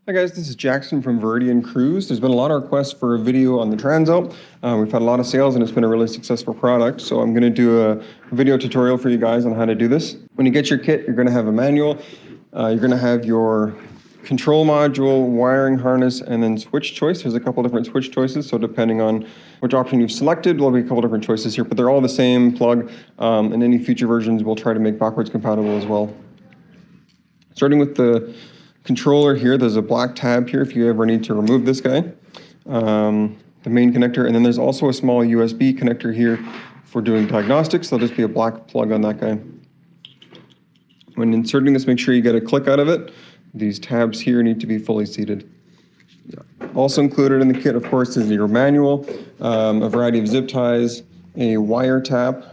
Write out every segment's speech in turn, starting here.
Hi guys, this is Jackson from Veridian Cruise. There's been a lot of requests for a video on the Transalp. We've had a lot of sales and it's been a really successful product. So I'm going to do a video tutorial for you guys on how to do this. When you get your kit, you're going to have a manual. You're going to have your control module, wiring harness, and then switch choice. There's a couple different switch choices. So depending on which option you've selected, there'll be a couple different choices here, but they're all the same plug. And any future versions we'll try to make backwards compatible as well. Starting with the controller here, there's a black tab here if you ever need to remove this guy, the main connector, and then there's also a small USB connector here for doing diagnostics. There'll just be a black plug on that guy. When inserting this, make sure you get a click out of it. These tabs here need to be fully seated. Also included in the kit, of course, is your manual, a variety of zip ties, a wire tap.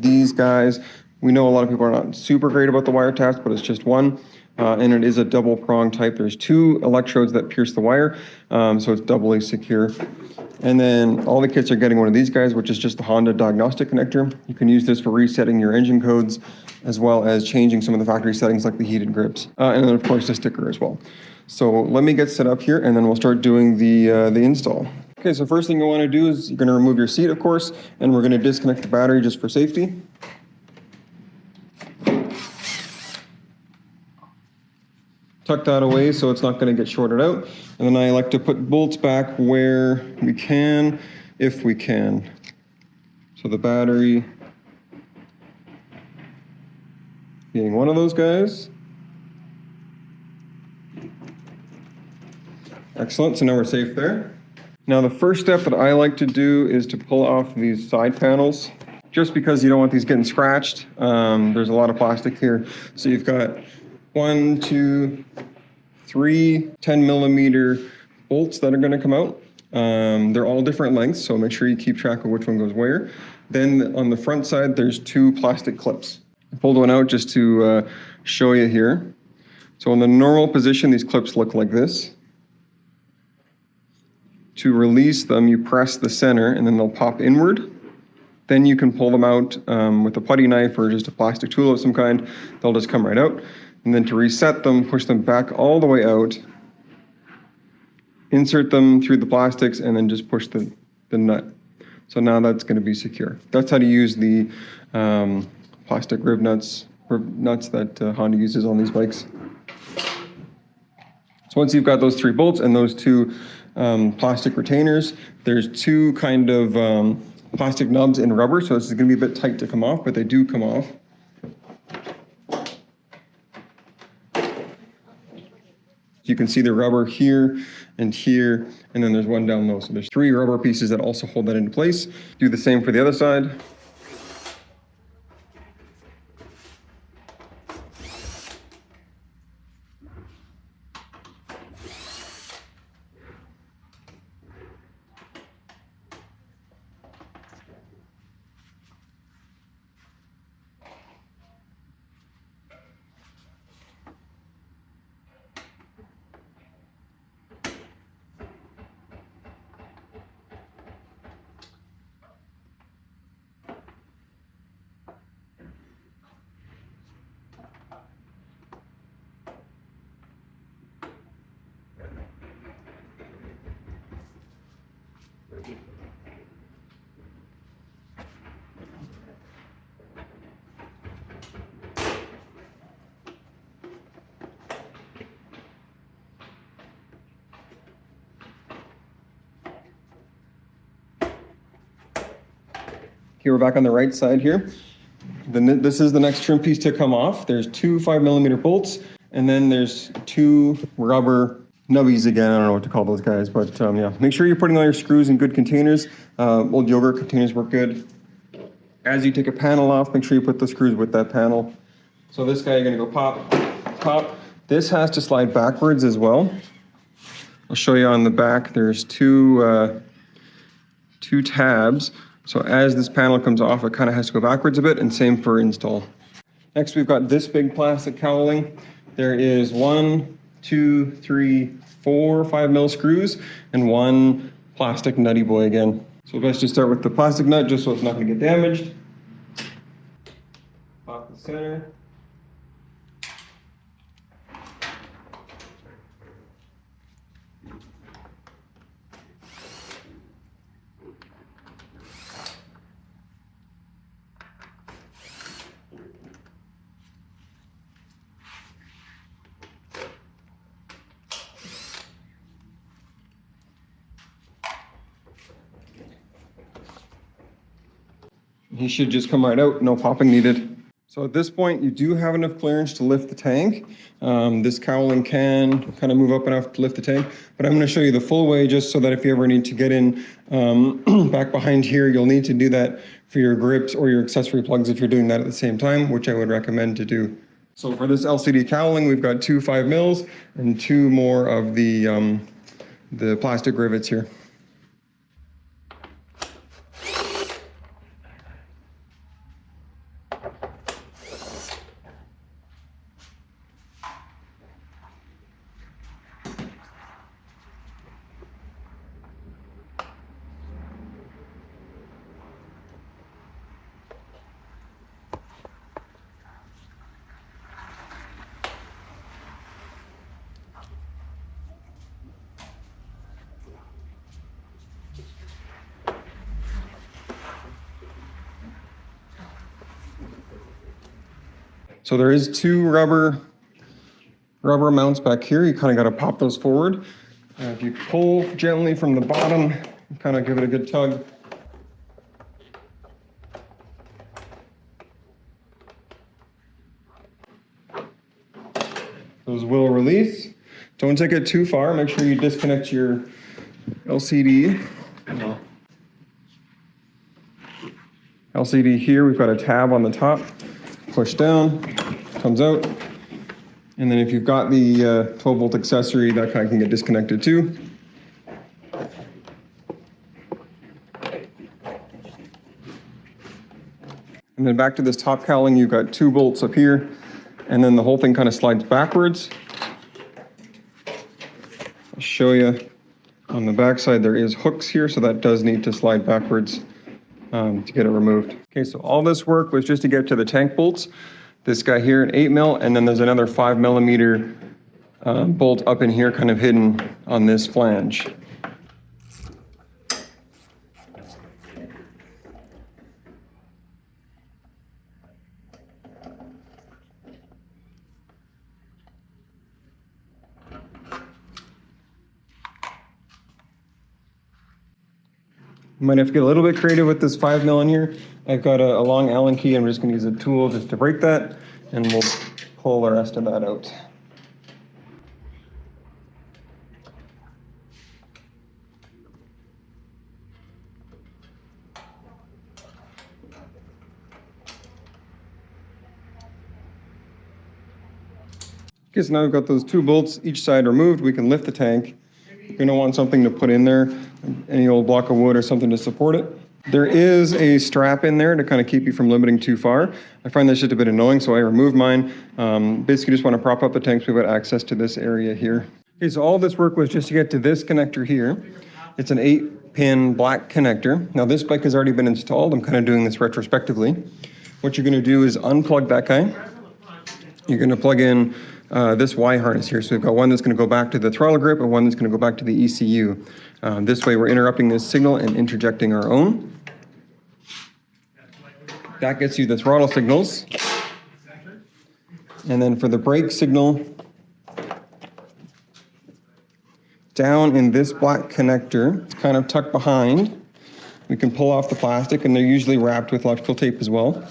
These guys, we know a lot of people are not super great about the wire taps, but it's just one. And it is a double prong type. There's two electrodes that pierce the wire, so it's doubly secure. And then all the kits are getting one of these guys, which is just the Honda Diagnostic connector. You can use this for resetting your engine codes, as well as changing some of the factory settings like the heated grips. And then of course the sticker as well. So let me get set up here and then we'll start doing the install. Okay, so first thing you want to do is you're going to remove your seat, of course, and we're going to disconnect the battery just for safety. Tuck that away so it's not going to get shorted out. And then I like to put bolts back where we can, if we can. So the battery being one of those guys. Excellent, so now we're safe there. Now the first step that I like to do is to pull off these side panels, just because you don't want these getting scratched. There's a lot of plastic here. So you've got 1, 2, 3 10mm bolts that are going to come out. They're all different lengths, so make sure you keep track of which one goes where. Then on the front side, there's 2 plastic clips. I pulled one out just to show you here. So in the normal position, these clips look like this. To release them, you press the center and then they'll pop inward. Then you can pull them out with a putty knife or just a plastic tool of some kind. They'll just come right out. And then to reset them, push them back all the way out, insert them through the plastics, and then just push the nut. So now that's going to be secure. That's how to use the plastic rib nuts that Honda uses on these bikes. So once you've got those 3 bolts and those 2 plastic retainers, there's 2 kind of plastic nubs in rubber, so this is going to be a bit tight to come off, but they do come off. You can see the rubber here, and then there's one down low. So there's 3 rubber pieces that also hold that into place. Do the same for the other side. Okay, we're back on the right side here. This is the next trim piece to come off. There's 2 5mm bolts, and then there's 2 rubber nubbies again. I don't know what to call those guys, but yeah. Make sure you're putting all your screws in good containers. Old yogurt containers work good. As you take a panel off, make sure you put the screws with that panel. So this guy, you're gonna go pop, pop. This has to slide backwards as well. I'll show you on the back. There's 2 tabs. So as this panel comes off, it kind of has to go backwards a bit, and same for install. Next, we've got this big plastic cowling. There is 1, 2, 3, 4 5mm screws, and 1 plastic nutty boy again. So let's just start with the plastic nut, just so it's not going to get damaged. Off the center. he should just come right out, no popping needed. So at this point, you do have enough clearance to lift the tank. This cowling can kind of move up enough to lift the tank, but I'm going to show you the full way just so that if you ever need to get in back behind here, you'll need to do that for your grips or your accessory plugs if you're doing that at the same time, which I would recommend to do. So for this LCD cowling, we've got 2 5mm and 2 more of the plastic rivets here. So there is 2 rubber mounts back here. You kind of got to pop those forward. If you pull gently from the bottom, kind of give it a good tug. Those will release. Don't take it too far. Make sure you disconnect your LCD. LCD here, we've got a tab on the top. Push down, comes out. And then if you've got the 12-volt accessory, that kind of can get disconnected too. And then back to this top cowling, you've got 2 bolts up here, and then the whole thing kind of slides backwards. I'll show you on the back side, there is hooks here, so that does need to slide backwards to get it removed. Okay, so all this work was just to get to the tank bolts. This guy here, an 8mm, and then there's another 5mm bolt up in here, kind of hidden on this flange. You might have to get a little bit creative with this 5mm in here. I've got a long Allen key. I'm just going to use a tool just to break that, and we'll pull the rest of that out. Okay, so now we've got those 2 bolts each side removed. We can lift the tank. You're going to want something to put in there, any old block of wood or something to support it. There is a strap in there to kind of keep you from limiting too far. I find this just a bit annoying, so I removed mine. Basically just want to prop up the tank so we've got access to this area here. Okay, so all this work was just to get to this connector here. It's an 8-pin black connector. Now this bike has already been installed. I'm kind of doing this retrospectively. What you're going to do is unplug that guy. You're going to plug in this Y harness here. So we've got one that's going to go back to the throttle grip and one that's going to go back to the ECU. This way we're interrupting this signal and interjecting our own. That gets you the throttle signals. And then for the brake signal, down in this black connector, it's kind of tucked behind. We can pull off the plastic, and they're usually wrapped with electrical tape as well.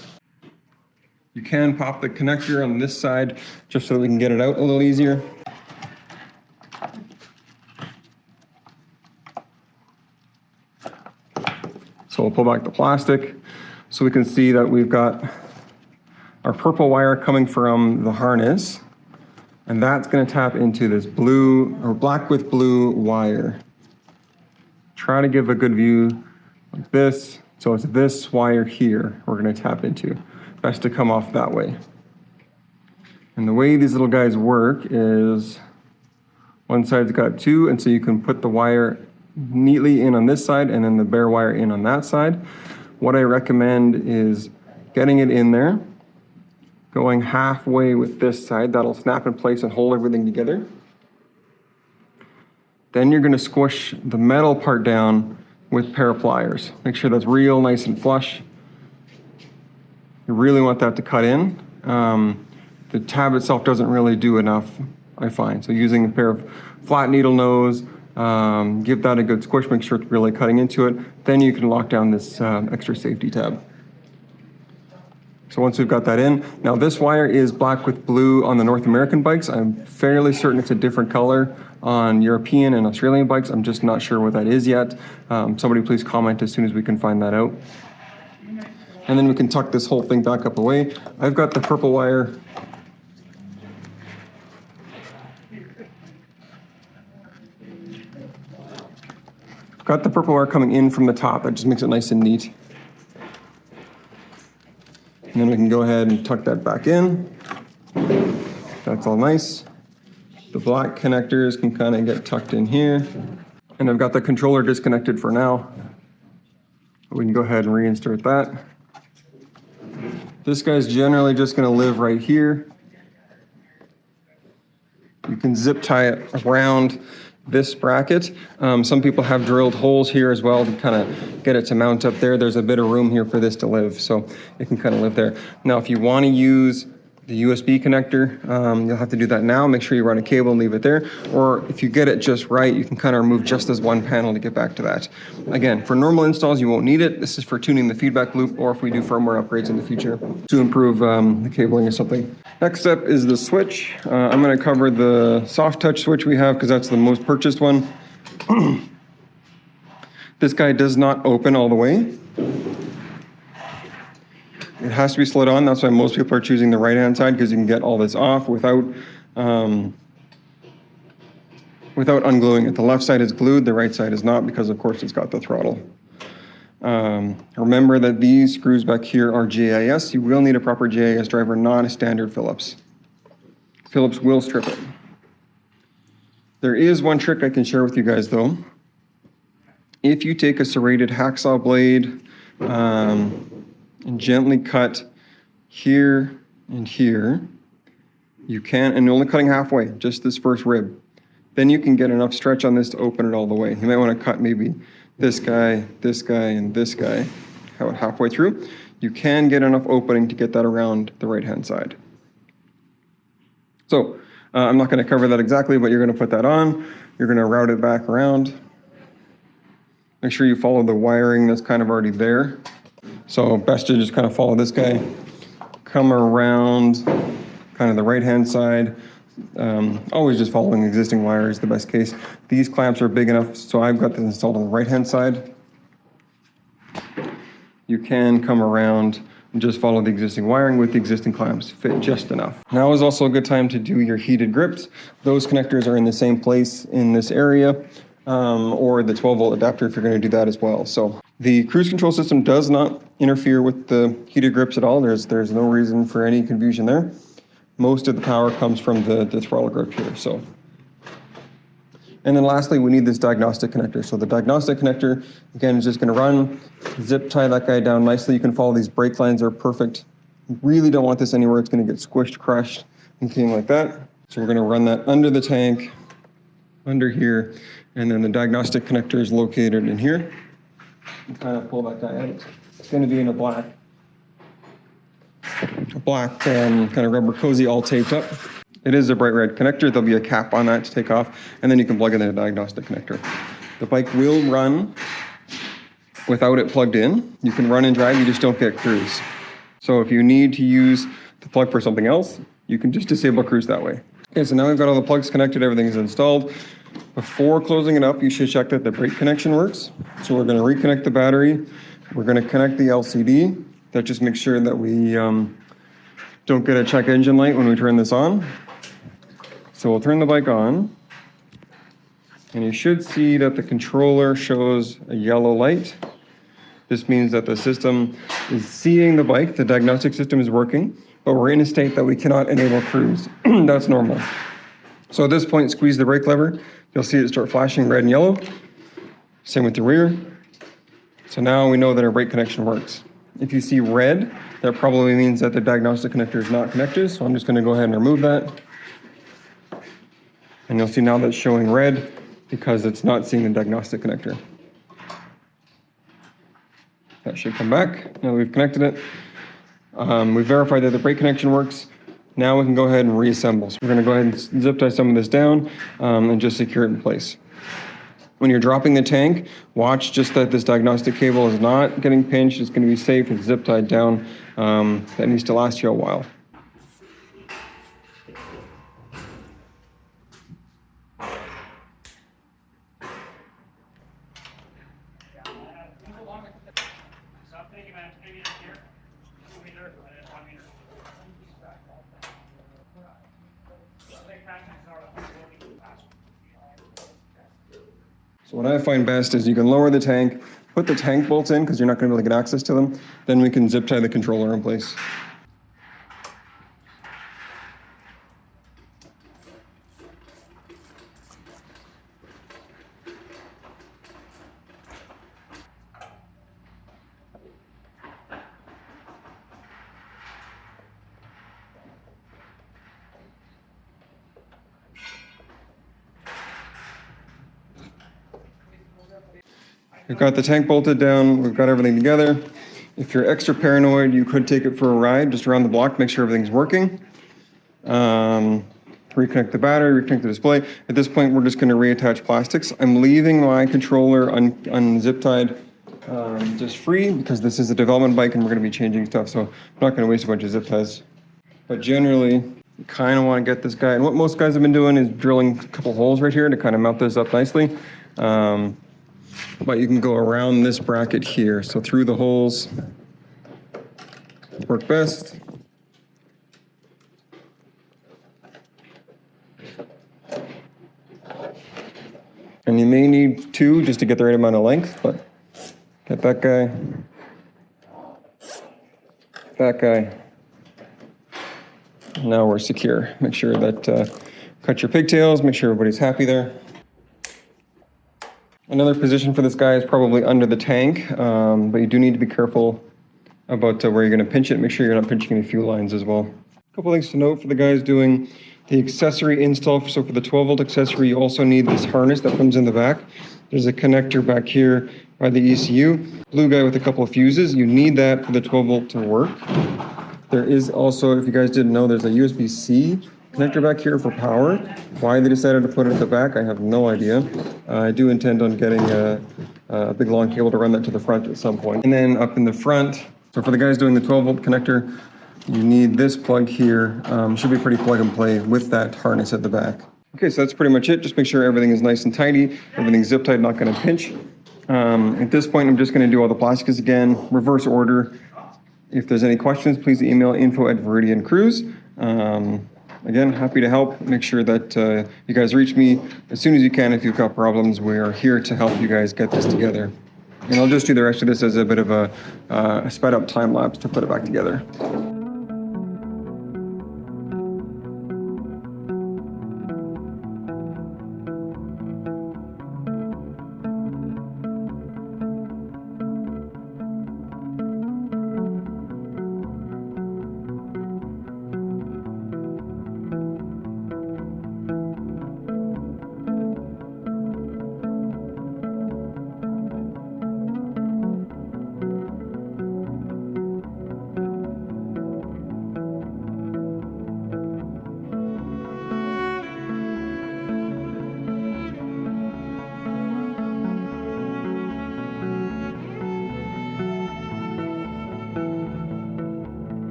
You can pop the connector on this side just so that we can get it out a little easier. So we'll pull back the plastic so we can see that we've got our purple wire coming from the harness, and that's going to tap into this blue or black with blue wire. Try to give a good view like this. So it's this wire here we're going to tap into. Best to come off that way. And the way these little guys work is one side's got 2, and so you can put the wire neatly in on this side and then the bare wire in on that side. What I recommend is getting it in there, going halfway with this side. That'll snap in place and hold everything together. Then you're going to squish the metal part down with a pair of pliers. Make sure that's real nice and flush. You really want that to cut in. The tab itself doesn't really do enough, I find. So using a pair of flat needle nose, give that a good squish, make sure it's really cutting into it. Then you can lock down this extra safety tab. So once we've got that in, now this wire is black with blue on the North American bikes. I'm fairly certain it's a different color on European and Australian bikes. I'm just not sure what that is yet. Somebody please comment as soon as we can find that out. And then we can tuck this whole thing back up away. I've got the purple wire. Got the purple wire coming in from the top. That just makes it nice and neat. And then we can go ahead and tuck that back in. That's all nice. The black connectors can kind of get tucked in here. And I've got the controller disconnected for now. We can go ahead and reinsert that. This guy's generally just going to live right here. You can zip tie it around this bracket. Some people have drilled holes here as well to kind of get it to mount up there. There's a bit of room here for this to live, so it can kind of live there. Now, if you want to use the USB connector, you'll have to do that now. Make sure you run a cable and leave it there. Or if you get it just right, you can kind of remove just this one panel to get back to that. Again, for normal installs, you won't need it. This is for tuning the feedback loop, or if we do firmware upgrades in the future to improve the cabling or something. Next step is the switch. I'm going to cover the soft touch switch we have because that's the most purchased one. This guy does not open all the way. It has to be slid on. That's why most people are choosing the right-hand side, because you can get all this off without ungluing it. The left side is glued, the right side is not, because of course it's got the throttle. Remember that these screws back here are GIS. You will need a proper GIS driver, not a standard Phillips. Phillips will strip it. There is one trick I can share with you guys though. If you take a serrated hacksaw blade, and gently cut here and here, you can, and you're only cutting halfway, just this first rib. Then you can get enough stretch on this to open it all the way. You might want to cut maybe this guy, and this guy, about halfway through. You can get enough opening to get that around the right-hand side. So I'm not going to cover that exactly, but you're going to put that on. You're going to route it back around. Make sure you follow the wiring that's kind of already there. So best to just kind of follow this guy, come around kind of the right-hand side. Always just following existing wire is the best case. These clamps are big enough, so I've got this installed on the right-hand side. You can come around and just follow the existing wiring with the existing clamps, fit just enough. Now is also a good time to do your heated grips. Those connectors are in the same place in this area, or the 12-volt adapter if you're going to do that as well. So the cruise control system does not interfere with the heated grips at all. There's no reason for any confusion there. Most of the power comes from the throttle grip here. So, and then lastly, we need this diagnostic connector. So the diagnostic connector, again, is just going to run, zip tie that guy down nicely. You can follow these brake lines, they're perfect. You really don't want this anywhere it's going to get squished, crushed, anything like that. So we're going to run that under the tank, under here, and then the diagnostic connector is located in here. And kind of pull that guy out. It's going to be in a black kind of rubber cozy, all taped up. It is a bright red connector. There'll be a cap on that to take off, and then you can plug in the diagnostic connector. The bike will run without it plugged in. You can run and drive, you just don't get cruise. So if you need to use the plug for something else, you can just disable cruise that way. Okay, so now we've got all the plugs connected, everything is installed. Before closing it up, you should check that the brake connection works. So we're going to reconnect the battery. We're going to connect the LCD. That just makes sure that we don't get a check engine light when we turn this on. So we'll turn the bike on. And you should see that the controller shows a yellow light. This means that the system is seeing the bike. The diagnostic system is working, but we're in a state that we cannot enable cruise. That's normal. So at this point, squeeze the brake lever. You'll see it start flashing red and yellow. Same with the rear. So now we know that our brake connection works. If you see red, that probably means that the diagnostic connector is not connected. So I'm just going to go ahead and remove that. And you'll see now that's showing red because it's not seeing the diagnostic connector. That should come back. Now that we've connected it. We've verified that the brake connection works. Now we can go ahead and reassemble. So we're going to go ahead and zip tie some of this down and just secure it in place. When you're dropping the tank, watch just that this diagnostic cable is not getting pinched. It's going to be safe. It's zip tied down. That needs to last you a while. So what I find best is you can lower the tank, put the tank bolts in because you're not going to be able to get access to them. Then we can zip tie the controller in place. We've got the tank bolted down, we've got everything together. If you're extra paranoid, you could take it for a ride just around the block, make sure everything's working. Reconnect the battery, reconnect the display. At this point, we're just going to reattach plastics. I'm leaving my controller unzip tied just free because this is a development bike and we're going to be changing stuff, so I'm not going to waste a bunch of zip ties. But generally, you kind of want to get this guy, and what most guys have been doing is drilling a couple holes right here to kind of mount this up nicely. But you can go around this bracket here. So through the holes work best. And you may need two just to get the right amount of length, but get that guy, that guy. Now we're secure. Make sure that, cut your pigtails, make sure everybody's happy there. Another position for this guy is probably under the tank, but you do need to be careful about where you're going to pinch it. Make sure you're not pinching any fuel lines as well. A couple things to note for the guys doing the accessory install. So for the 12-volt accessory, you also need this harness that comes in the back. There's a connector back here by the ECU. Blue guy with a couple of fuses. You need that for the 12-volt to work. There is also, if you guys didn't know, there's a USB-C connector back here for power. Why they decided to put it at the back, I have no idea. I do intend on getting a big long cable to run that to the front at some point. And then up in the front, so for the guys doing the 12-volt connector, you need this plug here. Should be pretty plug and play with that harness at the back. Okay, so that's pretty much it. Just make sure everything is nice and tidy. Everything's zip tied, not gonna pinch. At this point, I'm just gonna do all the plastics again, reverse order. If there's any questions, please email info@Veridian Cruise. Again, happy to help. Make sure that you guys reach me as soon as you can if you've got problems. We are here to help you guys get this together. And I'll just do the rest of this as a bit of a sped up time lapse to put it back together.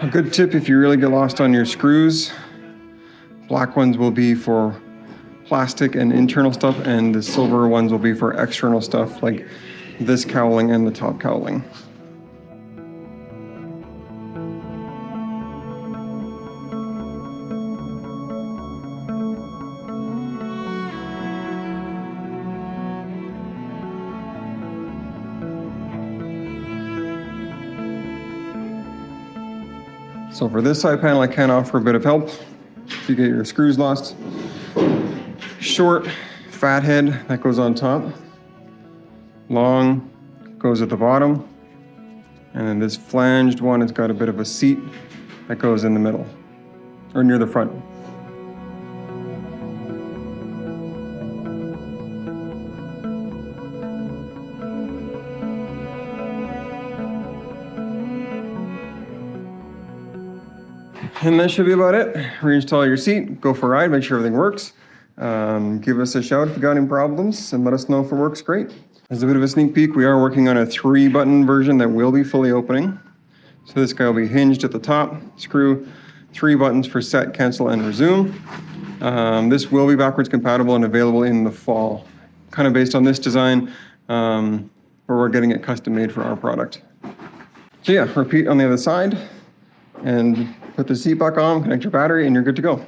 A good tip if you really get lost on your screws, black ones will be for plastic and internal stuff, and the silver ones will be for external stuff like this cowling and the top cowling. So for this side panel, I can offer a bit of help if you get your screws lost. Short, fat head that goes on top. Long goes at the bottom. And then this flanged one has got a bit of a seat that goes in the middle, or near the front. And that should be about it. Reinstall your seat, go for a ride, make sure everything works. Give us a shout if you got any problems and let us know if it works great. As a bit of a sneak peek, we are working on a 3-button version that will be fully opening. So this guy will be hinged at the top, screw, 3 buttons for set, cancel, and resume. This will be backwards compatible and available in the fall. Kind of based on this design, where we're getting it custom made for our product. So yeah, repeat on the other side and put the seat back on, connect your battery, and you're good to go.